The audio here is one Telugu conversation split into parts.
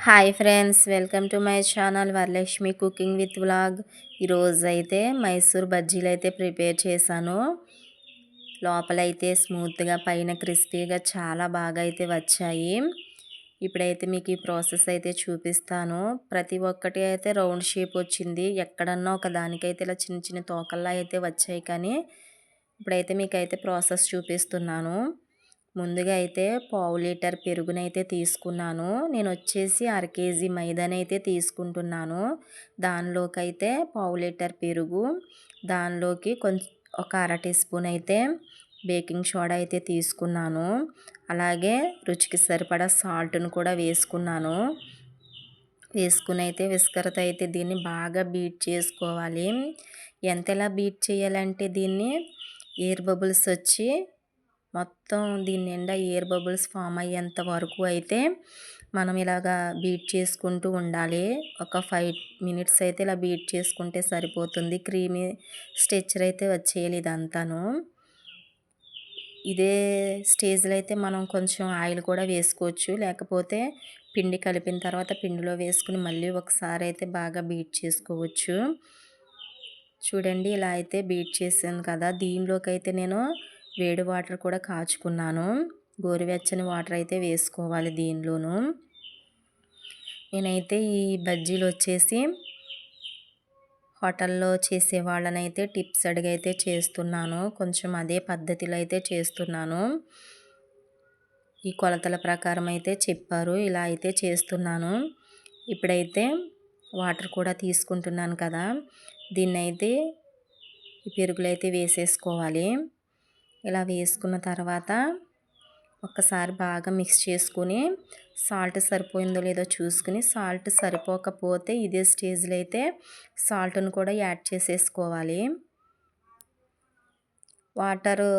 Hi friends, welcome to my channel Varalakshmi cooking with vlog. ఈరోజు అయితే మైసూర్ బజ్జీలు అయితే ప్రిపేర్ చేశాను. లోపలైతే స్మూత్గా పైన క్రిస్పీగా చాలా బాగా అయితే వచ్చాయి. ఇప్పుడైతే మీకు ఈ ప్రాసెస్ అయితే చూపిస్తాను. ప్రతి ఒక్కటి అయితే రౌండ్ షేప్ వచ్చింది. ఎక్కడన్నా ఒక దానికైతే ఇలా చిన్న చిన్న తోకల్లా అయితే వచ్చాయి. కానీ ఇప్పుడైతే మీకైతే ప్రాసెస్ చూపిస్తున్నాను. ముందుగా అయితే పావు లీటర్ పెరుగునైతే తీసుకున్నాను. నేను వచ్చేసి అర కేజీ మైదానైతే తీసుకుంటున్నాను. దానిలోకైతే పావు లీటర్ పెరుగు, దానిలోకి కొంచెం ఒక అర టీ స్పూన్ అయితే బేకింగ్ సోడా అయితే తీసుకున్నాను. అలాగే రుచికి సరిపడా సాల్ట్ను కూడా వేసుకున్నాను. వేసుకుని అయితే విస్కర్తో అయితే దీన్ని బాగా బీట్ చేసుకోవాలి. ఎంతలా బీట్ చేయాలంటే దీన్ని ఎయిర్ బబుల్స్ వచ్చి మొత్తం దీని నిండా ఎయిర్ బబుల్స్ ఫామ్ అయ్యేంత వరకు అయితే మనం ఇలాగా బీట్ చేసుకుంటూ ఉండాలి. ఒక 5 మినిట్స్ అయితే ఇలా బీట్ చేసుకుంటే సరిపోతుంది. క్రీమీ స్ట్రక్చర్ అయితే వచ్చేయాలి ఇదంతాను. ఇదే స్టేజ్లో అయితే మనం కొంచెం ఆయిల్ కూడా వేసుకోవచ్చు. లేకపోతే పిండి కలిపిన తర్వాత పిండిలో వేసుకుని మళ్ళీ ఒకసారి అయితే బాగా బీట్ చేసుకోవచ్చు. చూడండి, ఇలా అయితే బీట్ చేశాను కదా. దీనిలోకి అయితే నేను వేడి వాటర్ కూడా కాచుకున్నాను. గోరువెచ్చని వాటర్ అయితే వేసుకోవాలి దీనిలోను. నేనైతే ఈ బజ్జీలు వచ్చేసి హోటల్లో చేసే వాళ్ళనైతే టిప్స్ అడిగైతే చేస్తున్నాను. కొంచెం అదే పద్ధతిలో అయితే చేస్తున్నాను. ఈ కొలతల ప్రకారం అయితే చెప్పారు, ఇలా అయితే చేస్తున్నాను. ఇప్పుడైతే వాటర్ కూడా తీసుకుంటున్నాను కదా. దీన్నైతే ఈ పెరుగులో అయితే వేసేసుకోవాలి. ఇలా వేసుకున్న తర్వాత ఒక్కసారి బాగా మిక్స్ చేసుకుని సాల్ట్ సరిపోయిందో లేదో చూసుకుని, సాల్ట్ సరిపోకపోతే ఇదే స్టేజ్లో అయితే సాల్ట్ను కూడా యాడ్ చేసేసుకోవాలి. వాటరు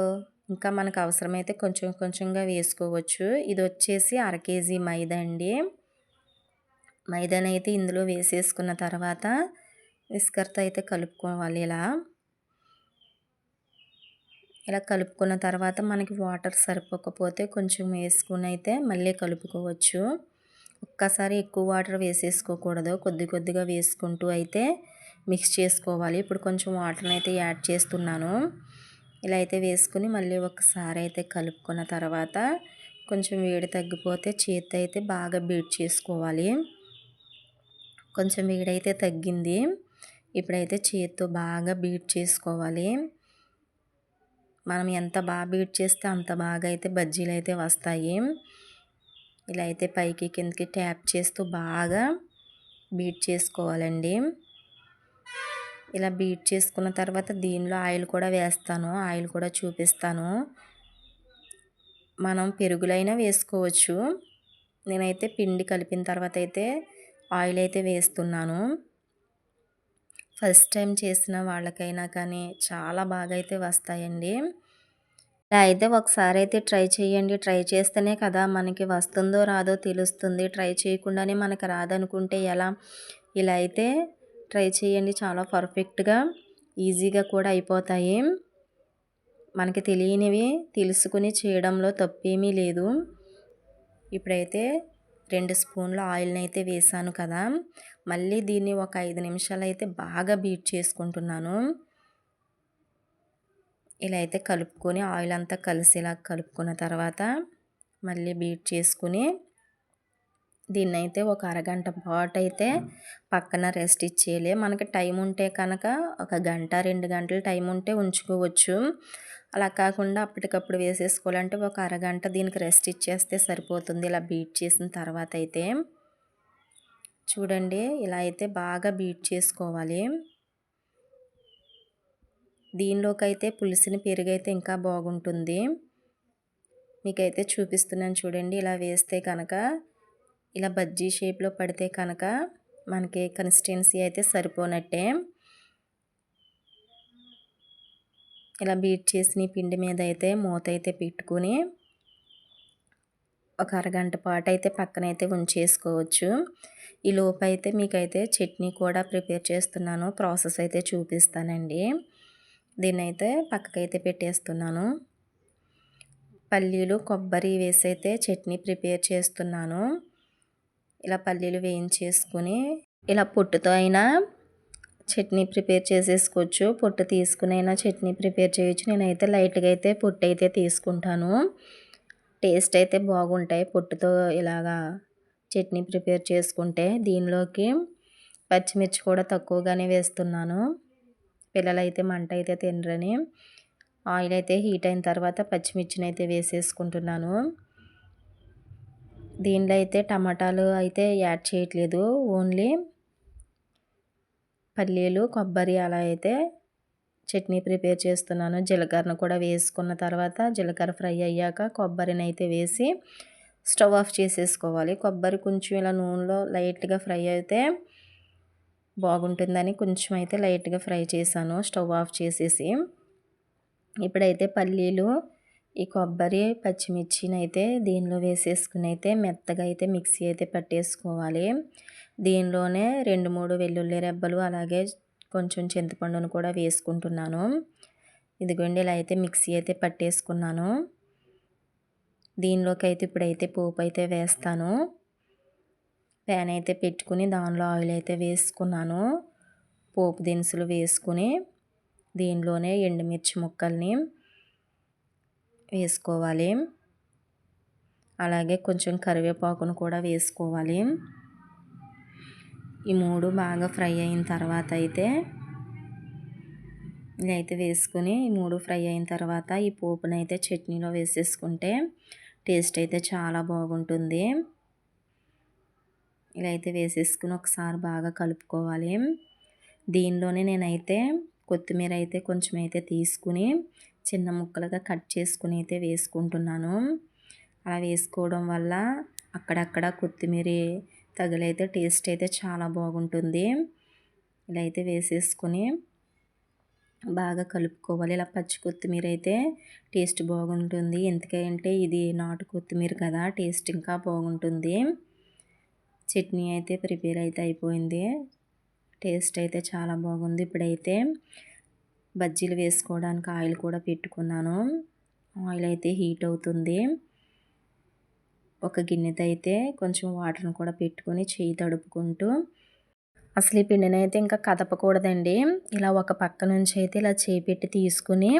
ఇంకా మనకు అవసరమైతే కొంచెం కొంచెంగా వేసుకోవచ్చు. ఇది వచ్చేసి అర కేజీ మైదా అండి. మైదానైతే ఇందులో వేసేసుకున్న తర్వాత విస్కర్తో అయితే కలుపుకోవాలి. ఇలా కలుపుకున్న తర్వాత మనకి వాటర్ సరిపోకపోతే కొంచెం వేసుకుని అయితే మళ్ళీ కలుపుకోవచ్చు. ఒక్కసారి ఎక్కువ వాటర్ వేసేసుకోకూడదు, కొద్ది కొద్దిగా వేసుకుంటూ అయితే మిక్స్ చేసుకోవాలి. ఇప్పుడు కొంచెం వాటర్ని అయితే యాడ్ చేస్తున్నాను. ఇలా అయితే వేసుకుని మళ్ళీ ఒకసారి అయితే కలుపుకున్న తర్వాత కొంచెం వేడి తగ్గిపోతే చేత్తో అయితే బాగా బీట్ చేసుకోవాలి. కొంచెం వేడైతే తగ్గింది. ఇప్పుడైతే చేత్తో బాగా బీట్ చేసుకోవాలి. మనం ఎంత బాగా బీట్ చేస్తే అంత బాగా అయితే బజ్జీలు అయితే వస్తాయి. ఇలా అయితే పైకి కిందకి ట్యాప్ చేస్తూ బాగా బీట్ చేసుకోవాలండి. ఇలా బీట్ చేసుకున్న తర్వాత దీనిలో ఆయిల్ కూడా వేస్తాను, ఆయిల్ కూడా చూపిస్తాను. మనం పెరుగులైనా వేసుకోవచ్చు. నేనైతే పిండి కలిపిన తర్వాత అయితే ఆయిల్ అయితే వేస్తున్నాను. ఫస్ట్ టైం చేసిన వాళ్ళకైనా కానీ చాలా బాగా అయితే వస్తాయండి. ఇలా అయితే ఒకసారి అయితే ట్రై చేయండి. ట్రై చేస్తేనే కదా మనకి వస్తుందో రాదో తెలుస్తుంది. ట్రై చేయకుండానే మనకు రాదనుకుంటే ఎలా? ఇలా అయితే ట్రై చేయండి. చాలా పర్ఫెక్ట్గా ఈజీగా కూడా అయిపోతాయి. మనకి తెలియనివి తెలుసుకుని చేయడంలో తప్పేమీ లేదు. ఇప్పుడైతే 2 స్పూన్ల ఆయిల్ని అయితే వేసాను కదా. మళ్ళీ దీన్ని ఒక 5 నిమిషాలు అయితే బాగా బీట్ చేసుకుంటున్నాను. ఇలా అయితే కలుపుకొని ఆయిల్ అంతా కలిసేలా కలుపుకున్న తర్వాత మళ్ళీ బీట్ చేసుకుని దీన్నైతే ఒక అరగంట పాటు అయితే పక్కన రెస్ట్ ఇచ్చేయాలి. మనకి టైం ఉంటే కనుక ఒక గంట 2 గంటలు టైం ఉంటే ఉంచుకోవచ్చు. అలా కాకుండా అప్పటికప్పుడు వేసేసుకోవాలంటే ఒక అరగంట దీనికి రెస్ట్ ఇచ్చేస్తే సరిపోతుంది. ఇలా బీట్ చేసిన తర్వాత అయితే చూడండి, ఇలా అయితే బాగా బీట్ చేసుకోవాలి. దీనిలోకైతే పులిసిన పెరుగైతే ఇంకా బాగుంటుంది. మీకైతే చూపిస్తున్నాను చూడండి. ఇలా వేస్తే కనుక ఇలా బజ్జీ షేప్లో పడితే కనుక మనకి కన్సిస్టెన్సీ అయితే సరిపోనట్టే. ఇలా బీట్ చేసిన పిండి మీద అయితే మూత అయితే పెట్టుకుని ఒక అరగంట పాటు అయితే పక్కనైతే ఉంచేసుకోవచ్చు. ఈ లోపు అయితే మీకైతే చట్నీ కూడా ప్రిపేర్ చేస్తున్నాను, ప్రాసెస్ అయితే చూపిస్తానండి. దీన్నైతే పక్కకైతే పెట్టేస్తున్నాను. పల్లీలు కొబ్బరి వేసి అయితే చట్నీ ప్రిపేర్ చేస్తున్నాను. ఇలా పల్లీలు వేయించేసుకుని ఇలా పొట్టుతో అయినా చట్నీ ప్రిపేర్ చేసేసుకోవచ్చు. పొట్టు తీసుకుని అయినా చట్నీ ప్రిపేర్ చేయొచ్చు. నేనైతే లైట్‌గా అయితే పొట్టు అయితే తీసుకుంటాను. టేస్ట్ అయితే బాగుంటాయి పొట్టుతో ఇలాగా చట్నీ ప్రిపేర్ చేసుకుంటే. దీనిలోకి పచ్చిమిర్చి కూడా తక్కువగానే వేస్తున్నాను. పిల్లలైతే మంట అయితే తినరని. ఆయిల్ అయితే హీట్ అయిన తర్వాత పచ్చిమిర్చిని అయితే వేసేసుకుంటున్నాను. దీనిలో అయితే టమాటాలు అయితే యాడ్ చేయట్లేదు. ఓన్లీ పల్లీలు, కొబ్బరి అలా అయితే చట్నీ ప్రిపేర్ చేస్తున్నాను. జీలకర్రను కూడా వేసుకున్న తర్వాత జీలకర్ర ఫ్రై అయ్యాక కొబ్బరిని అయితే వేసి స్టవ్ ఆఫ్ చేసేసుకోవాలి. కొబ్బరి కొంచెం ఇలా నూనెలో లైట్‌గా ఫ్రై అయితే బాగుంటుందని కొంచెం అయితే లైట్‌గా ఫ్రై చేశాను స్టవ్ ఆఫ్ చేసేసి. ఇప్పుడైతే పల్లీలు, ఈ కొబ్బరి, పచ్చిమిర్చిని అయితే దీనిలో వేసేసుకుని అయితే మెత్తగా అయితే మిక్సీ అయితే పట్టేసుకోవాలి. దీనిలోనే 2, 3 వెల్లుల్లి రెబ్బలు అలాగే కొంచెం చింతపండును కూడా వేసుకుంటున్నాను. ఇదిగోండి ఇలా అయితే మిక్సీ అయితే పట్టేసుకున్నాను. దీనిలోకి అయితే ఇప్పుడైతే పోపు అయితే వేస్తాను. ప్యాన్ అయితే పెట్టుకుని దానిలో ఆయిల్ అయితే వేసుకున్నాను. పోపు దినుసులు వేసుకుని దీనిలోనే ఎండుమిర్చి ముక్కల్ని వేసుకోవాలి. అలాగే కొంచెం కరివేపాకును కూడా వేసుకోవాలి. ఈ 3 బాగా ఫ్రై అయిన తర్వాత అయితే ఇదైతే వేసుకుని ఈ 3 ఫ్రై అయిన తర్వాత ఈ పోపునైతే చట్నీలో వేసేసుకుంటే టేస్ట్ అయితే చాలా బాగుంటుంది. ఇలా అయితే వేసేసుకుని ఒకసారి బాగా కలుపుకోవాలి. దీనిలోనే నేనైతే కొత్తిమీర అయితే కొంచెం అయితే తీసుకుని చిన్న ముక్కలుగా కట్ చేసుకుని అయితే వేసుకుంటున్నాను. అలా వేసుకోవడం వల్ల అక్కడక్కడ కొత్తిమీర తగిలైతే టేస్ట్ అయితే చాలా బాగుంటుంది. ఇలా అయితే వేసేసుకుని బాగా కలుపుకోవాలి. ఇలా పచ్చి కొత్తిమీర అయితే టేస్ట్ బాగుంటుంది. ఎందుకంటే ఇది నాటు కొత్తిమీర కదా, టేస్ట్ ఇంకా బాగుంటుంది. చట్నీ అయితే ప్రిపేర్ అయితే అయిపోయింది. టేస్ట్ అయితే చాలా బాగుంది. ఇప్పుడైతే బజ్జీలు వేసుకోవడానికి ఆయిల్ కూడా పెట్టుకున్నాను. ఆయిల్ అయితే హీట్ అవుతుంది. ఒక గిన్నెతో అయితే కొంచెం వాటర్ని కూడా పెట్టుకొని చేయి తడుపుకుంటూ అసలు ఈ పిండిని అయితే ఇంకా కదపకూడదండి. ఇలా ఒక పక్క నుంచి అయితే ఇలా చేయి పెట్టి తీసుకుని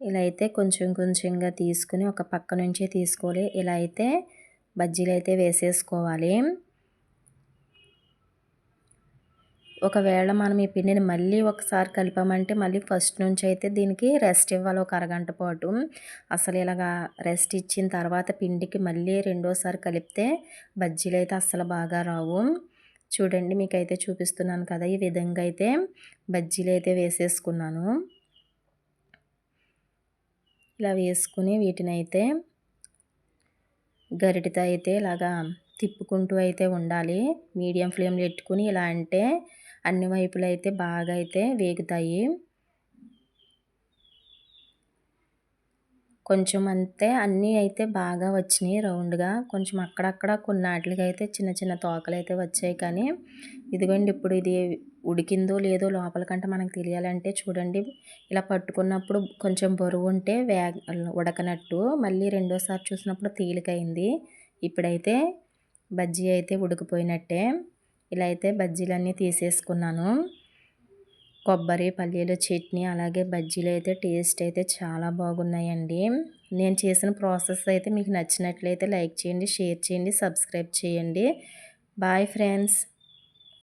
ఇలా అయితే కొంచెం కొంచెంగా తీసుకుని ఒక పక్క నుంచే తీసుకోవాలి. ఇలా అయితే బజ్జీలు అయితే వేసేసుకోవాలి. ఒకవేళ మనం ఈ పిండిని మళ్ళీ ఒకసారి కలిపామంటే మళ్ళీ ఫస్ట్ నుంచి అయితే దీనికి రెస్ట్ ఇవ్వాలి ఒక అరగంట పాటు. అసలు ఇలాగా రెస్ట్ ఇచ్చిన తర్వాత పిండికి మళ్ళీ రెండోసారి కలిపితే బజ్జీలు అయితే అస్సలు బాగా రావు. చూడండి మీకైతే చూపిస్తున్నాను కదా, ఈ విధంగా అయితే బజ్జీలు అయితే వేసేసుకున్నాను. ఇలా వేసుకుని వీటిని అయితే గరిటెతో అయితే ఇలాగా తిప్పుకుంటూ అయితే ఉండాలి. మీడియం ఫ్లేమ్లో పెట్టుకుని ఇలా అంటే అన్ని వైపులు అయితే బాగా అయితే వేగుతాయి. కొంచెం అంతే అన్నీ అయితే బాగా వచ్చినాయి రౌండ్గా. కొంచెం అక్కడక్కడ కొన్నాటికి అయితే చిన్న చిన్న తోకలు అయితే వచ్చాయి. కానీ ఇదిగోండి ఇప్పుడు ఇది ఉడికిందో లేదో లోపల కంటే మనకు తెలియాలంటే చూడండి ఇలా పట్టుకున్నప్పుడు కొంచెం బరువు ఉంటే ఉడకనట్టు, మళ్ళీ రెండోసారి చూసినప్పుడు తేలికైంది. ఇప్పుడైతే బజ్జీ అయితే ఉడికిపోయినట్టే. ఇలా అయితే బజ్జీలన్నీ తీసేసుకున్నాను. కొబ్బరి, పల్లీలు చట్నీ అలాగే బజ్జీలు అయితే టేస్ట్ అయితే చాలా బాగున్నాయండి. నేను చేసిన ప్రాసెస్ అయితే మీకు నచ్చినట్లయితే లైక్ చేయండి, షేర్ చేయండి, సబ్స్క్రైబ్ చేయండి. Bye friends.